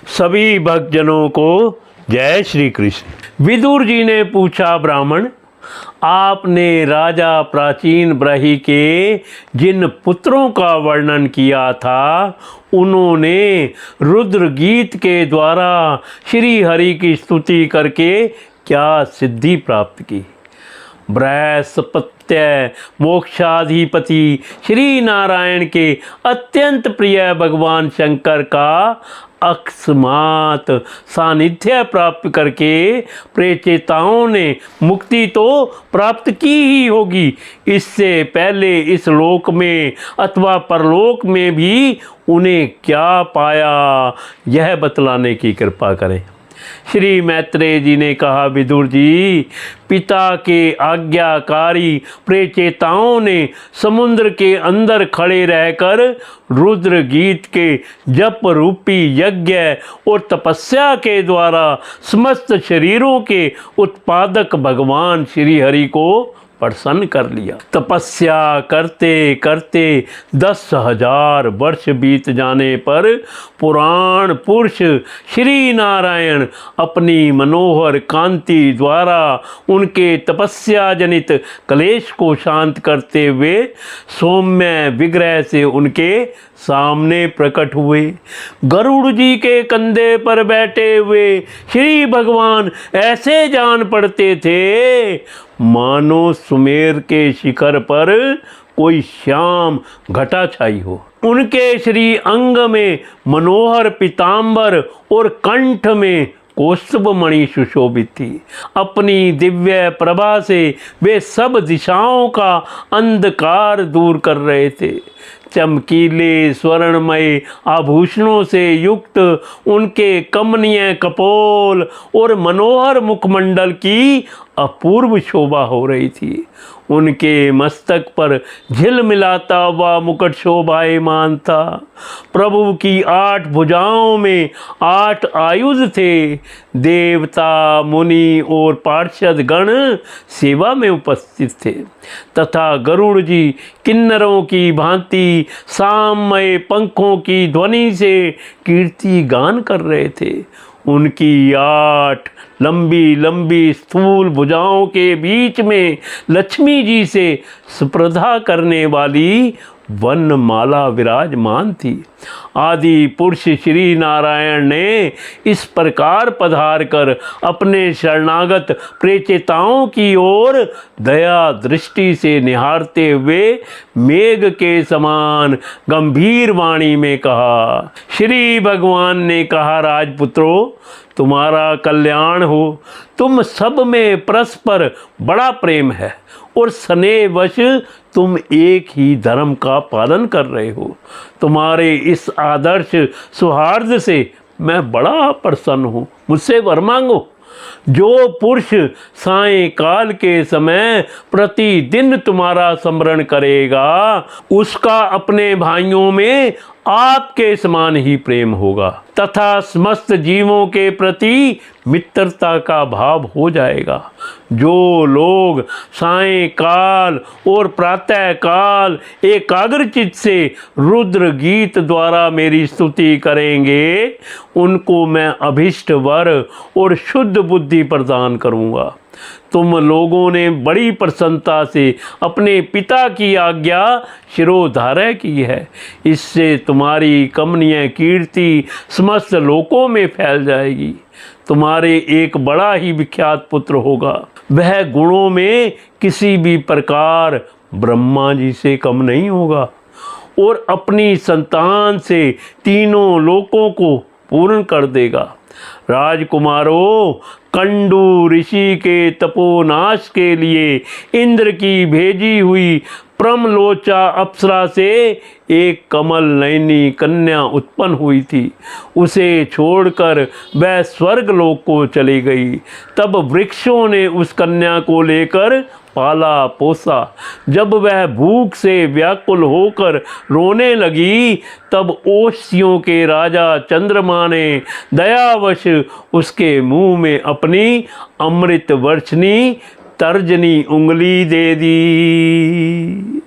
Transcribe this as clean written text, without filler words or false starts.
सभी भक्तजनों को जय श्री कृष्ण। विदुर जी ने पूछा, ब्राह्मण, आपने राजा प्राचीन ब्रही के जिन पुत्रों का वर्णन किया था, उन्होंने रुद्र गीत के द्वारा श्री हरि की स्तुति करके क्या सिद्धि प्राप्त की? बृहस्पत्य मोक्षाधिपति श्री नारायण के अत्यंत प्रिय भगवान शंकर का अकस्मात सानिध्य प्राप्त करके प्रेचेताओं ने मुक्ति तो प्राप्त की ही होगी। इससे पहले इस लोक में अथवा परलोक में भी उन्हें क्या पाया, यह बतलाने की कृपा करें। श्री मैत्रेय जी ने कहा, विदुर जी, पिता के आज्ञाकारी प्रेचेताओं ने समुद्र के अंदर खड़े रहकर रुद्र गीत के जप रूपी यज्ञ और तपस्या के द्वारा समस्त शरीरों के उत्पादक भगवान श्री हरि को प्रसन्न कर लिया। तपस्या करते करते 10,000 वर्ष बीत जाने पर पुराण पुरुष श्री नारायण अपनी मनोहर कांति द्वारा उनके तपस्या जनित क्लेश को शांत करते हुए सौम्य विग्रह से उनके सामने प्रकट हुए। गरुड़ जी के कंधे पर बैठे हुए श्री भगवान ऐसे जान पड़ते थे मानो सुमेर के शिखर पर कोई श्याम घटा छाई हो। उनके श्री अंग में मनोहर पीतांबर और कंठ में कौस्तुभ मणि सुशोभित थी। अपनी दिव्य प्रभा से वे सब दिशाओं का अंधकार दूर कर रहे थे। चमकीले स्वर्णमय आभूषणों से युक्त उनके कमनीय कपोल और मनोहर मुखमंडल की अपूर्व शोभा हो रही थी। उनके मस्तक पर झिलमिलाता हुआ मुकुट शोभायमान था। प्रभु की 8 भुजाओं में 8 आयुध थे। देवता, मुनि और पार्षद गण सेवा में उपस्थित थे तथा गरुड़ जी किन्नरों की भांति सामय पंखों की ध्वनि से कीर्ति गान कर रहे थे। उनकी 8 लंबी लंबी स्थूल भुजाओं के बीच में लक्ष्मी जी से स्पर्धा करने वाली वनमाला विराजमान थी। आदि पुरुष श्री नारायण ने इस प्रकार पधार कर अपने शरणागत प्रेचेताओं की ओर दया दृष्टि से निहारते हुए मेघ के समान गंभीर वाणी में कहा। श्री भगवान ने कहा, राजपुत्रों, तुम्हारा कल्याण हो। तुम सब में परस्पर बड़ा प्रेम है और स्नेहवश तुम एक ही धर्म का पालन कर रहे हो। तुम्हारे इस आदर्श सौहार्द से मैं बड़ा प्रसन्न हूँ। मुझसे वर मांगो। जो पुरुष सायंकाल के समय प्रतिदिन तुम्हारा स्मरण करेगा, उसका अपने भाइयों में आपके समान ही प्रेम होगा तथा समस्त जीवों के प्रति मित्रता का भाव हो जाएगा। जो लोग सायंकाल और प्रातः काल एकाग्रचित्त से रुद्र गीत द्वारा मेरी स्तुति करेंगे, उनको मैं अभिष्ट वर और शुद्ध बुद्धि प्रदान करूँगा। तुम लोगों ने बड़ी प्रसन्नता से अपने पिता की आज्ञा शिरोधार्य की है। इससे तुम्हारी कमनीय कीर्ति समस्त लोकों में फैल जाएगी। तुम्हारे एक बड़ा ही विख्यात पुत्र होगा। वह गुणों में किसी भी प्रकार ब्रह्मा जी से कम नहीं होगा और अपनी संतान से तीनों लोकों को पूर्ण कर देगा। राजकुमारों, कंडू ऋषि के तपोनाश के लिए इंद्र की भेजी हुई प्रमलोचा अप्सरा से एक कमल नयनी कन्या उत्पन्न हुई थी। उसे छोड़कर वह स्वर्गलोक को चली गई। तब वृक्षों ने उस कन्या को लेकर पाला पोसा। जब वह भूख से व्याकुल होकर रोने लगी, तब ओष्ठियों के राजा चंद्रमा ने दयावश उसके मुंह में अपनी अमृत वर्षनी तर्जनी उंगली दे दी।